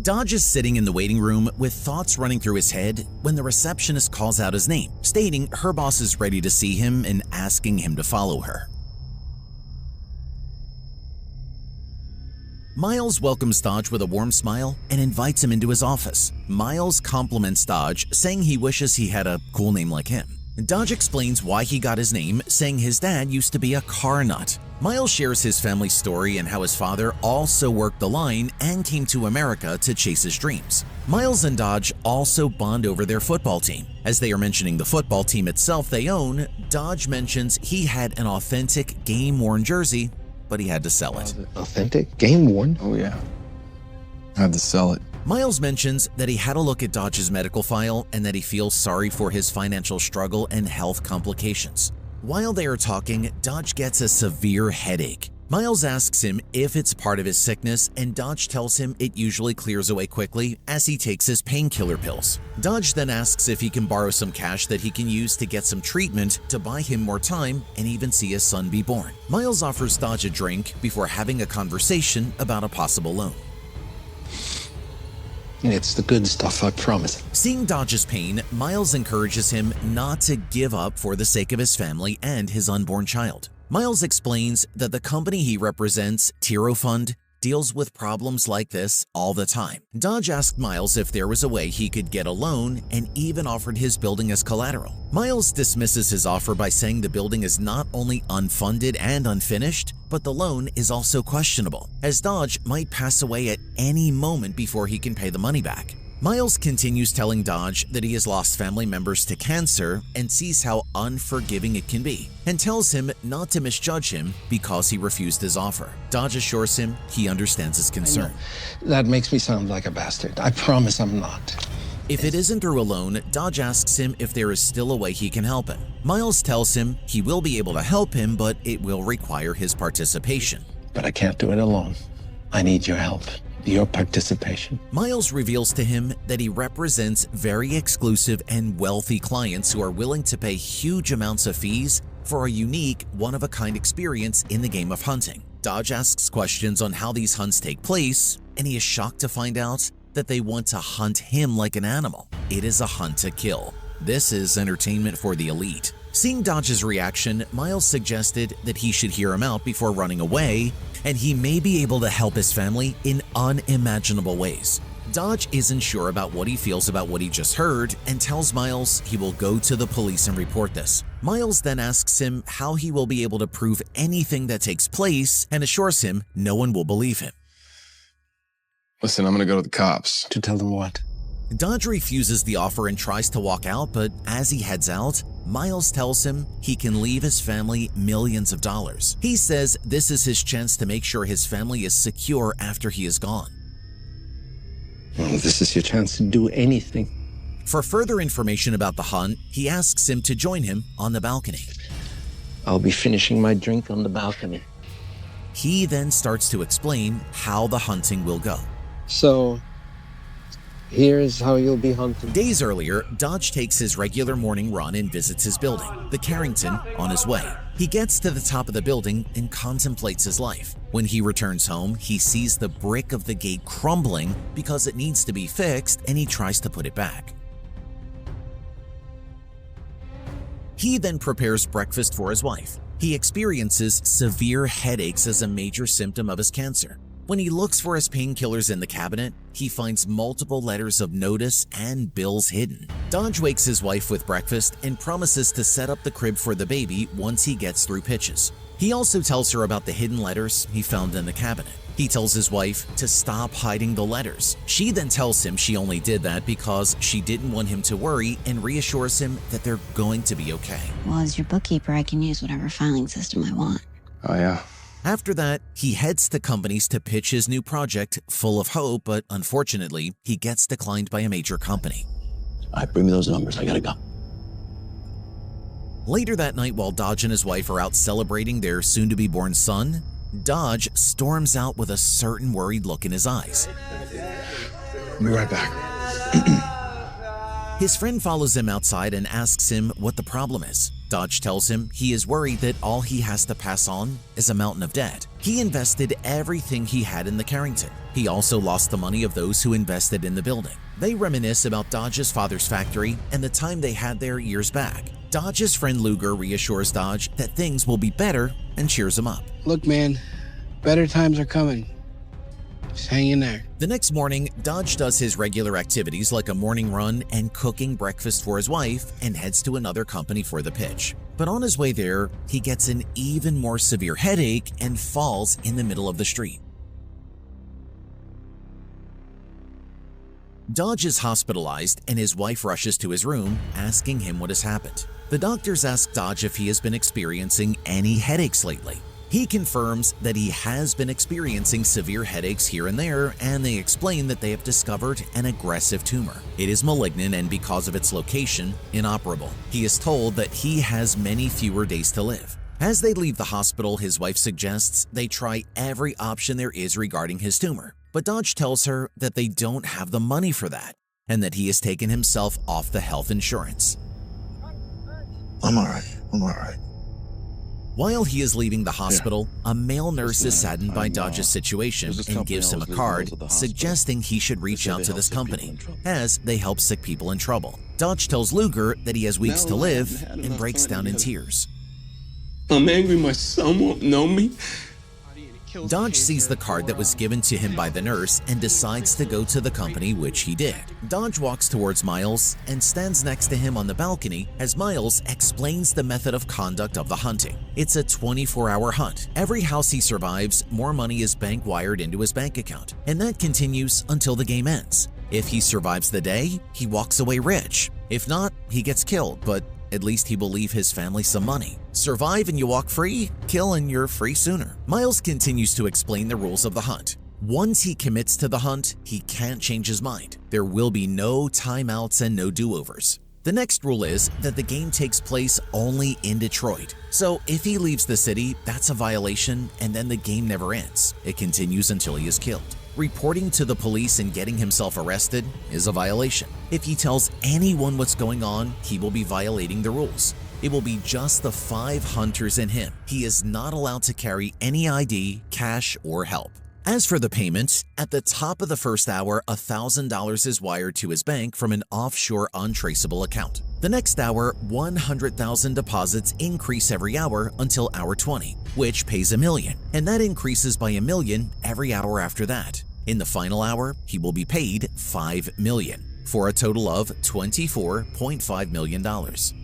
Dodge is sitting in the waiting room with thoughts running through his head when the receptionist calls out his name, stating her boss is ready to see him and asking him to follow her. Miles welcomes Dodge with a warm smile and invites him into his office. Miles compliments Dodge, saying he wishes he had a cool name like him. Dodge explains why he got his name, saying his dad used to be a car nut. Miles shares his family story and how his father also worked the line and came to America to chase his dreams. Miles and Dodge also bond over their football team. As they are mentioning the football team itself they own, Dodge mentions he had an authentic game-worn jersey, but he had to sell it. Authentic? Game-worn? Oh yeah, I had to sell it. Miles mentions that he had a look at Dodge's medical file and that he feels sorry for his financial struggle and health complications. While they are talking, Dodge gets a severe headache. Miles asks him if it's part of his sickness, and Dodge tells him it usually clears away quickly as he takes his painkiller pills. Dodge then asks if he can borrow some cash that he can use to get some treatment to buy him more time and even see his son be born. Miles offers Dodge a drink before having a conversation about a possible loan. It's the good stuff, I promise. Seeing Dodge's pain, Miles encourages him not to give up for the sake of his family and his unborn child. Miles explains that the company he represents, Tiro Fund, deals with problems like this all the time. Dodge asked Miles if there was a way he could get a loan and even offered his building as collateral. Miles dismisses his offer by saying the building is not only unfunded and unfinished, but the loan is also questionable, as Dodge might pass away at any moment before he can pay the money back. Miles continues telling Dodge that he has lost family members to cancer and sees how unforgiving it can be, and tells him not to misjudge him because he refused his offer. Dodge assures him he understands his concern. That makes me sound like a bastard. I promise I'm not. If it isn't through a loan, Dodge asks him if there is still a way he can help him. Miles tells him he will be able to help him, but it will require his participation. But I can't do it alone. I need your help. Your participation. Miles reveals to him that he represents very exclusive and wealthy clients who are willing to pay huge amounts of fees for a unique, one-of-a-kind experience in the game of hunting. Dodge asks questions on how these hunts take place, and he is shocked to find out that they want to hunt him like an animal. It is a hunt to kill. This is entertainment for the elite. Seeing Dodge's reaction, Miles suggested that he should hear him out before running away, and he may be able to help his family in unimaginable ways. Dodge isn't sure about what he feels about what he just heard and tells Miles he will go to the police and report this. Miles then asks him how he will be able to prove anything that takes place and assures him no one will believe him. Listen, I'm gonna go to the cops. To tell them what? Dodge refuses the offer and tries to walk out, but as he heads out, Miles tells him he can leave his family millions of dollars. He says this is his chance to make sure his family is secure after he is gone. Well, this is your chance to do anything. For further information about the hunt, he asks him to join him on the balcony. I'll be finishing my drink on the balcony. He then starts to explain how the hunting will go. So, here's how you'll be hunting. Days earlier, Dodge takes his regular morning run and visits his building, the Carrington, on his way. He gets to the top of the building and contemplates his life. When he returns home, he sees the brick of the gate crumbling because it needs to be fixed, and he tries to put it back. He then prepares breakfast for his wife. He experiences severe headaches as a major symptom of his cancer. When he looks for his painkillers in the cabinet, he finds multiple letters of notice and bills hidden. Dodge wakes his wife with breakfast and promises to set up the crib for the baby once he gets through pitches. He also tells her about the hidden letters he found in the cabinet. He tells his wife to stop hiding the letters. She then tells him she only did that because she didn't want him to worry and reassures him that they're going to be okay. Well, as your bookkeeper, I can use whatever filing system I want. Oh yeah. After that, he heads to companies to pitch his new project full of hope, but unfortunately, he gets declined by a major company. All right, bring me those numbers. I gotta go. Later that night, while Dodge and his wife are out celebrating their soon-to-be-born son, Dodge storms out with a certain worried look in his eyes. I'll be right back. His friend follows him outside and asks him what the problem is. Dodge tells him he is worried that all he has to pass on is a mountain of debt. He invested everything he had in the Carrington. He also lost the money of those who invested in the building. They reminisce about Dodge's father's factory and the time they had there years back. Dodge's friend Luger reassures Dodge that things will be better and cheers him up. Look, man, better times are coming. Just hang in there. The next morning, Dodge does his regular activities like a morning run and cooking breakfast for his wife and heads to another company for the pitch. But on his way there, he gets an even more severe headache and falls in the middle of the street. Dodge is hospitalized and his wife rushes to his room, asking him what has happened. The doctors ask Dodge if he has been experiencing any headaches lately. He confirms that he has been experiencing severe headaches here and there, and they explain that they have discovered an aggressive tumor. It is malignant and because of its location, inoperable. He is told that he has many fewer days to live. As they leave the hospital, his wife suggests they try every option there is regarding his tumor. But Dodge tells her that they don't have the money for that, and that he has taken himself off the health insurance. I'm all right. While he is leaving the hospital, a male nurse is saddened by Dodge's situation and gives him a card suggesting he should reach out to this company, as they help sick people in trouble. Dodge tells Luger that he has weeks to live and breaks down in tears. I'm angry my son won't know me. Dodge sees the card that was given to him by the nurse and decides to go to the company, which he did. Dodge walks towards Miles and stands next to him on the balcony as Miles explains the method of conduct of the hunting. It's a 24-hour hunt. Every house he survives, more money is bank wired into his bank account, and that continues until the game ends. If he survives the day, he walks away rich. If not, he gets killed, but at least he will leave his family some money. Survive and you walk free, kill and you're free sooner. Miles continues to explain the rules of the hunt. Once he commits to the hunt, he can't change his mind. There will be no timeouts and no do-overs. The next rule is that the game takes place only in Detroit. So if he leaves the city, that's a violation, and then the game never ends. It continues until he is killed. Reporting to the police and getting himself arrested is a violation. If he tells anyone what's going on, he will be violating the rules. It will be just the 5 hunters and him. He is not allowed to carry any ID, cash, or help. As for the payment, at the top of the first hour, $1,000 is wired to his bank from an offshore untraceable account. The next hour, 100,000 deposits increase every hour until hour 20, which pays $1 million, and that increases by $1 million every hour after that. In the final hour, he will be paid $5 million, for a total of $24.5 million.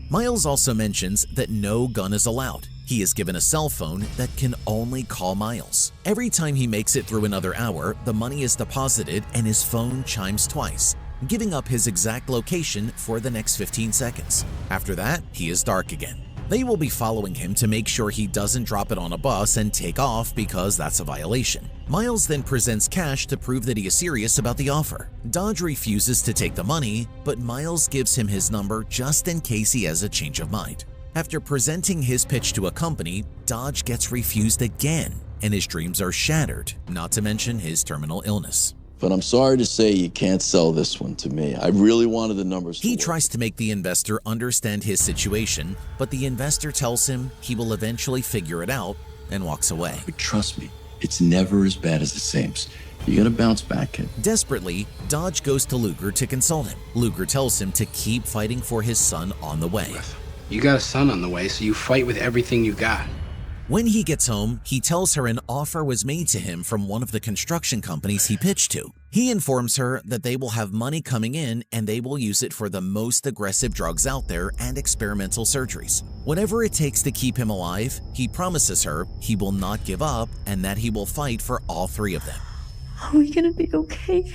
Miles also mentions that no gun is allowed. He is given a cell phone that can only call Miles. Every time he makes it through another hour, the money is deposited and his phone chimes twice, giving up his exact location for the next 15 seconds. After that, he is dark again. They will be following him to make sure he doesn't drop it on a bus and take off because that's a violation. Miles then presents cash to prove that he is serious about the offer. Dodge refuses to take the money, but Miles gives him his number just in case he has a change of mind. After presenting his pitch to a company, Dodge gets refused again, and his dreams are shattered, not to mention his terminal illness. But I'm sorry to say you can't sell this one to me. I really wanted the numbers to He work. tries to make the investor understand his situation, but the investor tells him he will eventually figure it out and walks away. But trust me, it's never as bad as it seems. You gotta bounce back, kid. Desperately, Dodge goes to Luger to console him. Luger tells him to keep fighting for his son on the way. You got a son on the way, so you fight with everything you got. When he gets home, he tells her an offer was made to him from one of the construction companies he pitched to. He informs her that they will have money coming in and they will use it for the most aggressive drugs out there and experimental surgeries. Whatever it takes to keep him alive, he promises her he will not give up and that he will fight for all 3 of them. Are we gonna be okay?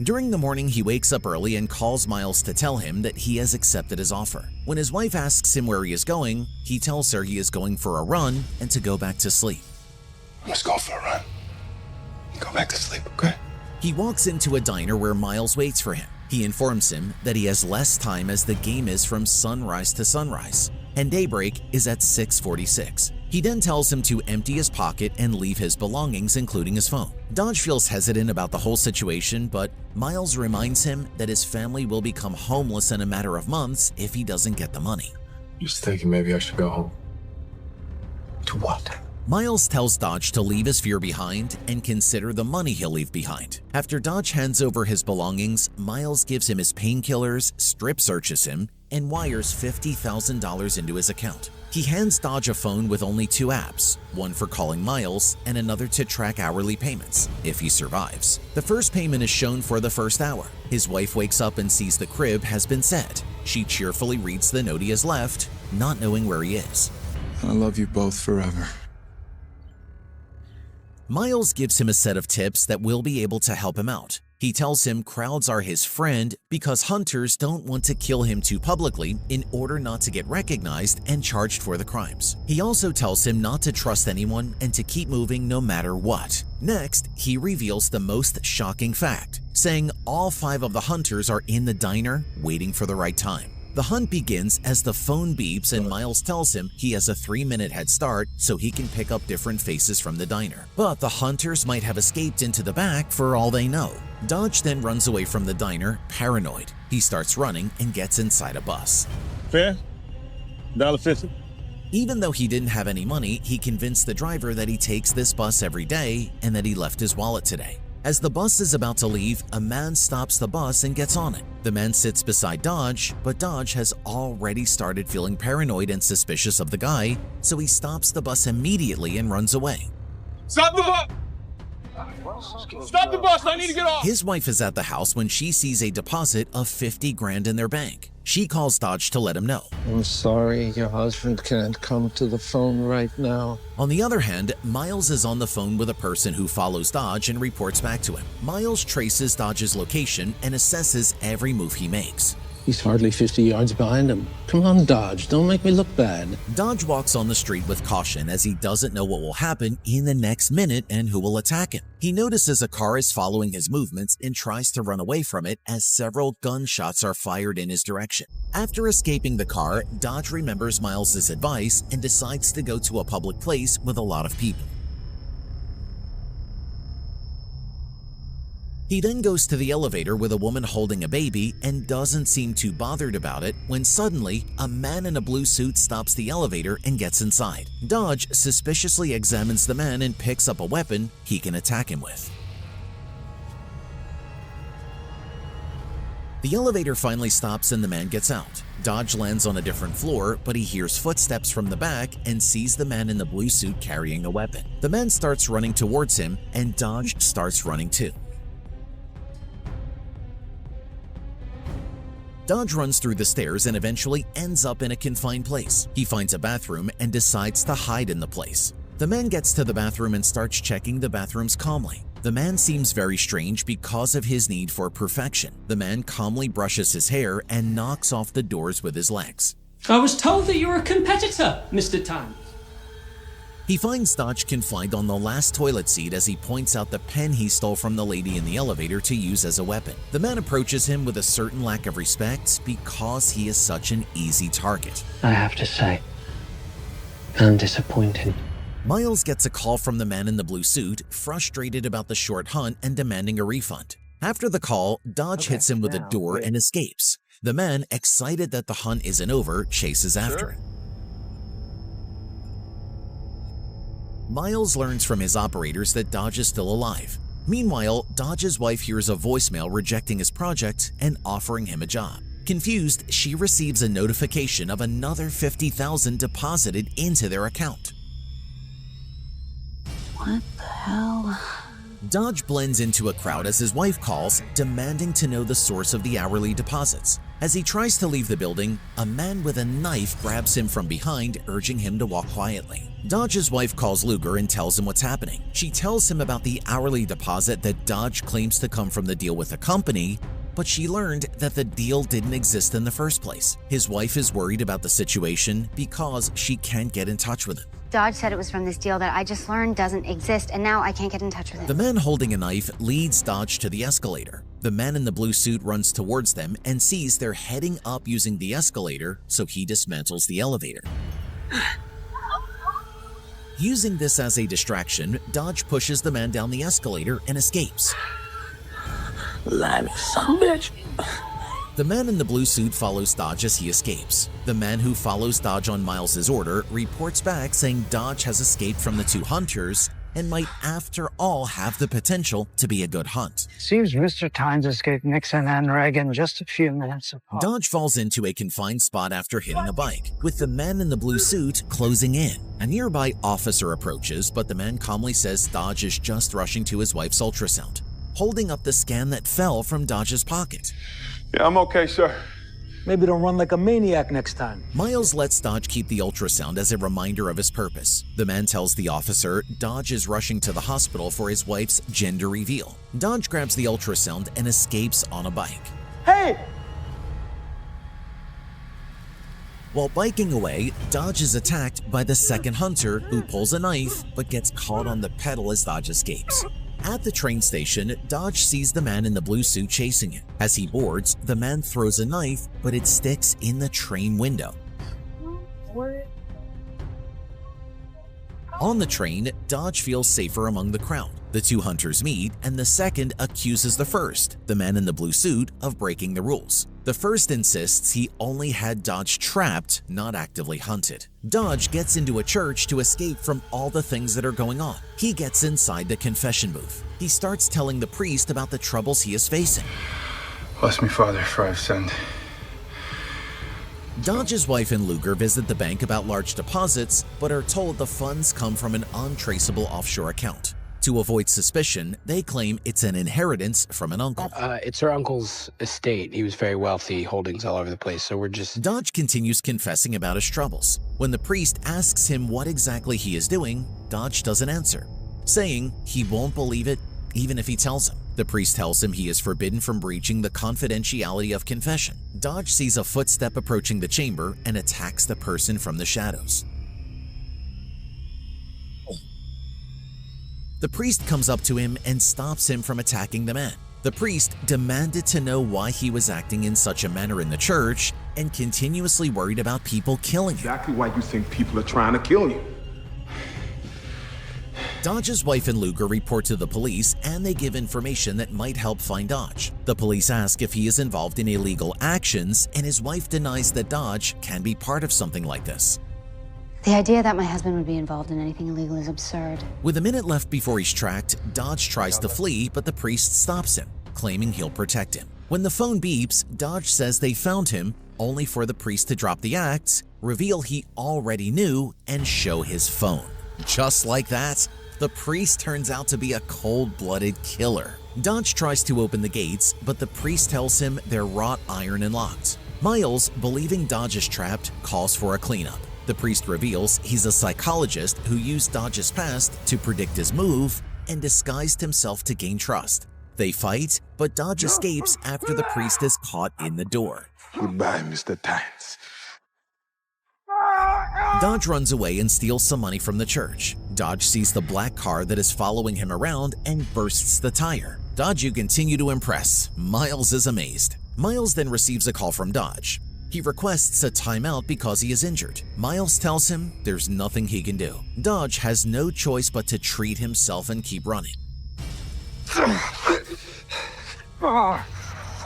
During the morning, he wakes up early and calls Miles to tell him that he has accepted his offer. When his wife asks him where he is going, he tells her he is going for a run and to go back to sleep. I'm just going for a run. Go back to sleep, okay? He walks into a diner where Miles waits for him. He informs him that he has less time as the game is from sunrise to sunrise, and daybreak is at 6:46. He then tells him to empty his pocket and leave his belongings, including his phone. Dodge feels hesitant about the whole situation, but Miles reminds him that his family will become homeless in a matter of months if he doesn't get the money. Just thinking maybe I should go home. To what? Miles tells Dodge to leave his fear behind and consider the money he'll leave behind. After Dodge hands over his belongings, Miles gives him his painkillers, strip searches him, and wires $50,000 into his account. He hands Dodge a phone with only 2 apps, one for calling Miles and another to track hourly payments, if he survives. The first payment is shown for the first hour. His wife wakes up and sees the crib has been set. She cheerfully reads the note he has left, not knowing where he is. I love you both forever. Miles gives him a set of tips that will be able to help him out. He tells him crowds are his friend because hunters don't want to kill him too publicly in order not to get recognized and charged for the crimes. He also tells him not to trust anyone and to keep moving no matter what. Next, he reveals the most shocking fact, saying all 5 of the hunters are in the diner waiting for the right time. The hunt begins as the phone beeps and Miles tells him he has a 3-minute head start so he can pick up different faces from the diner. But the hunters might have escaped into the back for all they know. Dodge then runs away from the diner, paranoid. He starts running and gets inside a bus. Fare? $1.50. Even though he didn't have any money, he convinced the driver that he takes this bus every day and that he left his wallet today. As the bus is about to leave, a man stops the bus and gets on it. The man sits beside Dodge, but Dodge has already started feeling paranoid and suspicious of the guy, so he stops the bus immediately and runs away. Stop the bus! Stop the bus! I need to get off! His wife is at the house when she sees a deposit of 50 grand in their bank. She calls Dodge to let him know. I'm sorry, your husband can't come to the phone right now. On the other hand, Miles is on the phone with a person who follows Dodge and reports back to him. Miles traces Dodge's location and assesses every move he makes. He's hardly 50 yards behind him. Come on, Dodge, don't make me look bad. Dodge walks on the street with caution as he doesn't know what will happen in the next minute and who will attack him. He notices a car is following his movements and tries to run away from it as several gunshots are fired in his direction. After escaping the car, Dodge remembers Miles's advice and decides to go to a public place with a lot of people. He then goes to the elevator with a woman holding a baby and doesn't seem too bothered about it when suddenly a man in a blue suit stops the elevator and gets inside. Dodge suspiciously examines the man and picks up a weapon he can attack him with. The elevator finally stops and the man gets out. Dodge lands on a different floor, but he hears footsteps from the back and sees the man in the blue suit carrying a weapon. The man starts running towards him and Dodge starts running too. Dodge runs through the stairs and eventually ends up in a confined place. He finds a bathroom and decides to hide in the place. The man gets to the bathroom and starts checking the bathrooms calmly. The man seems very strange because of his need for perfection. The man calmly brushes his hair and knocks off the doors with his legs. I was told that you're a competitor, Mr. Tan. He finds Dodge confined on the last toilet seat as he points out the pen he stole from the lady in the elevator to use as a weapon. The man approaches him with a certain lack of respect because he is such an easy target. I have to say, I'm disappointed. Miles gets a call from the man in the blue suit, frustrated about the short hunt and demanding a refund. After the call, Dodge hits him with a door and escapes. The man, excited that the hunt isn't over, chases after him. Miles learns from his operators that Dodge is still alive. Meanwhile, Dodge's wife hears a voicemail rejecting his project and offering him a job. Confused, she receives a notification of another $50,000 deposited into their account. What the hell? Dodge blends into a crowd as his wife calls, demanding to know the source of the hourly deposits. As he tries to leave the building, a man with a knife grabs him from behind, urging him to walk quietly. Dodge's wife calls Luger and tells him what's happening. She tells him about the hourly deposit that Dodge claims to come from the deal with the company, but she learned that the deal didn't exist in the first place. His wife is worried about the situation because she can't get in touch with him. Dodge said it was from this deal that I just learned doesn't exist, and now I can't get in touch with him. The man holding a knife leads Dodge to the escalator. The man in the blue suit runs towards them and sees they're heading up using the escalator, so he dismantles the elevator. Using this as a distraction, Dodge pushes the man down the escalator and escapes. Limey, son of a bitch. The man in the blue suit follows Dodge as he escapes. The man who follows Dodge on Miles's order reports back saying Dodge has escaped from the two hunters and might after all have the potential to be a good hunt. Seems Mr. Tynes escaped Nixon and Reagan just a few minutes apart. Dodge falls into a confined spot after hitting a bike, with the man in the blue suit closing in. A nearby officer approaches, but the man calmly says Dodge is just rushing to his wife's ultrasound, holding up the scan that fell from Dodge's pocket. Yeah, I'm okay, sir. Maybe don't run like a maniac next time. Miles lets Dodge keep the ultrasound as a reminder of his purpose. The man tells the officer Dodge is rushing to the hospital for his wife's gender reveal. Dodge grabs the ultrasound and escapes on a bike. Hey! While biking away, Dodge is attacked by the second hunter, who pulls a knife but gets caught on the pedal as Dodge escapes. At the train station, Dodge sees the man in the blue suit chasing him. As he boards, the man throws a knife, but it sticks in the train window. On the train, Dodge feels safer among the crowd. The two hunters meet, and the second accuses the first, the man in the blue suit, of breaking the rules. The first insists he only had Dodge trapped, not actively hunted. Dodge gets into a church to escape from all the things that are going on. He gets inside the confession booth. He starts telling the priest about the troubles he is facing. Bless me, Father, for I've sinned. Dodge's wife and Luger visit the bank about large deposits, but are told the funds come from an untraceable offshore account. To avoid suspicion, they claim it's an inheritance from an uncle. It's her uncle's estate. He was very wealthy, holdings all over the place, so we're just... Dodge continues confessing about his troubles. When the priest asks him what exactly he is doing, Dodge doesn't answer, saying he won't believe it even if he tells him. The priest tells him he is forbidden from breaching the confidentiality of confession. Dodge sees a footstep approaching the chamber and attacks the person from the shadows. The priest comes up to him and stops him from attacking the man. The priest demanded to know why he was acting in such a manner in the church and continuously worried about people killing him. Exactly why you think people are trying to kill you. Dodge's wife and Luger report to the police, and they give information that might help find Dodge. The police ask if he is involved in illegal actions, and his wife denies that Dodge can be part of something like this. The idea that my husband would be involved in anything illegal is absurd. With a minute left before he's tracked, Dodge tries to flee, but the priest stops him, claiming he'll protect him. When the phone beeps, Dodge says they found him, only for the priest to drop the act, reveal he already knew, and show his phone. Just like that, the priest turns out to be a cold-blooded killer. Dodge tries to open the gates, but the priest tells him they're wrought iron and locked. Miles, believing Dodge is trapped, calls for a cleanup. The priest reveals he's a psychologist who used Dodge's past to predict his move and disguised himself to gain trust. They fight, but Dodge escapes after the priest is caught in the door. Goodbye, Mr. Tynes. Dodge runs away and steals some money from the church. Dodge sees the black car that is following him around and bursts the tire. Dodge, you continue to impress. Miles is amazed. Miles then receives a call from Dodge. He requests a timeout because he is injured. Miles tells him there's nothing he can do. Dodge has no choice but to treat himself and keep running.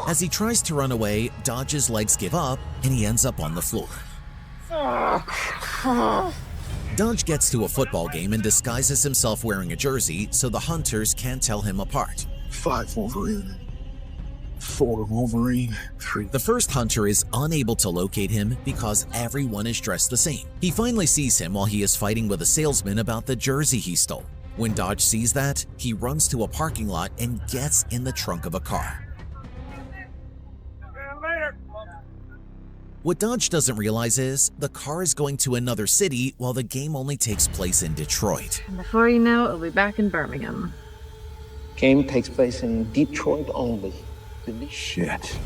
As he tries to run away, Dodge's legs give up and he ends up on the floor. Dodge gets to a football game and disguises himself wearing a jersey so the hunters can't tell him apart. 5 Wolverine. 4 Wolverine. 3. The first hunter is unable to locate him because everyone is dressed the same. He finally sees him while he is fighting with a salesman about the jersey he stole. When Dodge sees that, he runs to a parking lot and gets in the trunk of a car. What Dodge doesn't realize is the car is going to another city while the game only takes place in Detroit. And before you know it, we'll be back in Birmingham. Game takes place in Detroit only. Shit.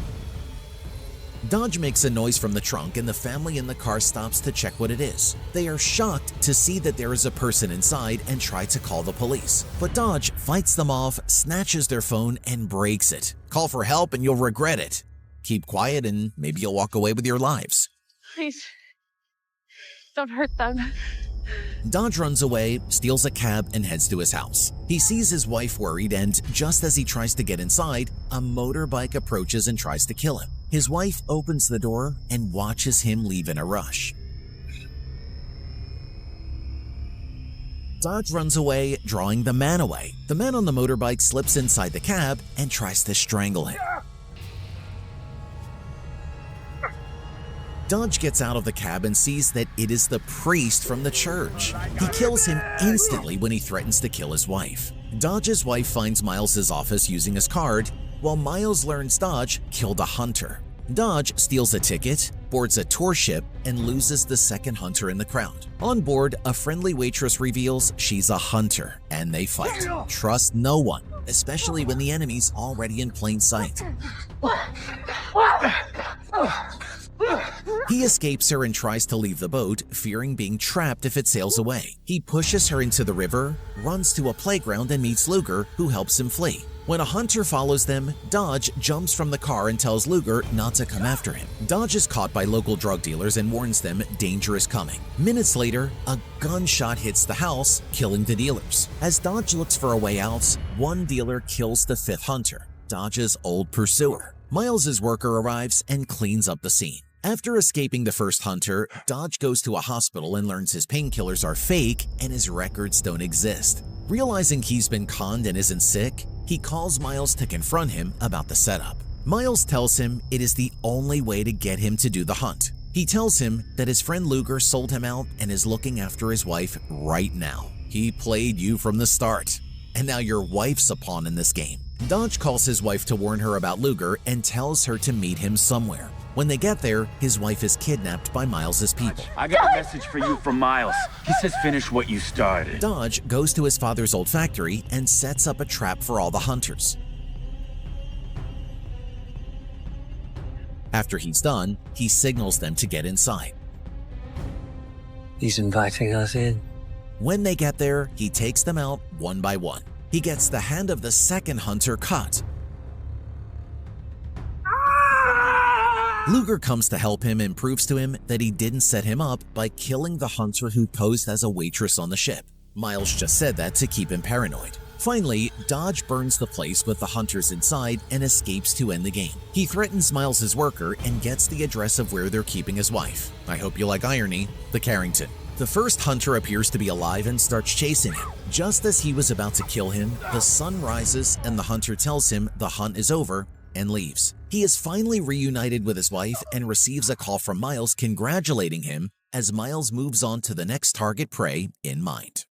Dodge makes a noise from the trunk and the family in the car stops to check what it is. They are shocked to see that there is a person inside and try to call the police. But Dodge fights them off, snatches their phone, and breaks it. Call for help and you'll regret it. Keep quiet and maybe you'll walk away with your lives. Please, don't hurt them. Dodge runs away, steals a cab, and heads to his house. He sees his wife worried, and just as he tries to get inside, a motorbike approaches and tries to kill him. His wife opens the door and watches him leave in a rush. Dodge runs away, drawing the man away. The man on the motorbike slips inside the cab and tries to strangle him. Dodge gets out of the cab and sees that it is the priest from the church. He kills him instantly when he threatens to kill his wife. Dodge's wife finds Miles's office using his card, while Miles learns Dodge killed a hunter. Dodge steals a ticket, boards a tour ship, and loses the second hunter in the crowd. On board, a friendly waitress reveals she's a hunter, and they fight. Trust no one, especially when the enemy's already in plain sight. He escapes her and tries to leave the boat, fearing being trapped if it sails away. He pushes her into the river, runs to a playground, and meets Luger, who helps him flee. When a hunter follows them, Dodge jumps from the car and tells Luger not to come after him. Dodge is caught by local drug dealers and warns them danger is coming. Minutes later, a gunshot hits the house, killing the dealers. As Dodge looks for a way out, one dealer kills the fifth hunter, Dodge's old pursuer. Miles's worker arrives and cleans up the scene. After escaping the first hunter, Dodge goes to a hospital and learns his painkillers are fake and his records don't exist. Realizing he's been conned and isn't sick, he calls Miles to confront him about the setup. Miles tells him it is the only way to get him to do the hunt. He tells him that his friend Luger sold him out and is looking after his wife right now. He played you from the start, and now your wife's a pawn in this game. Dodge calls his wife to warn her about Luger and tells her to meet him somewhere. When they get there, his wife is kidnapped by Miles's people. I got a message for you from Miles. He says finish what you started. Dodge goes to his father's old factory and sets up a trap for all the hunters. After he's done, he signals them to get inside. He's inviting us in. When they get there, he takes them out one by one. He gets the hand of the second hunter cut. Luger comes to help him and proves to him that he didn't set him up by killing the hunter who posed as a waitress on the ship. Miles just said that to keep him paranoid. Finally, Dodge burns the place with the hunters inside and escapes to end the game. He threatens Miles's worker and gets the address of where they're keeping his wife. I hope you like irony, the Carrington. The first hunter appears to be alive and starts chasing him. Just as he was about to kill him, the sun rises and the hunter tells him the hunt is over and leaves. He is finally reunited with his wife and receives a call from Miles congratulating him as Miles moves on to the next target prey in mind.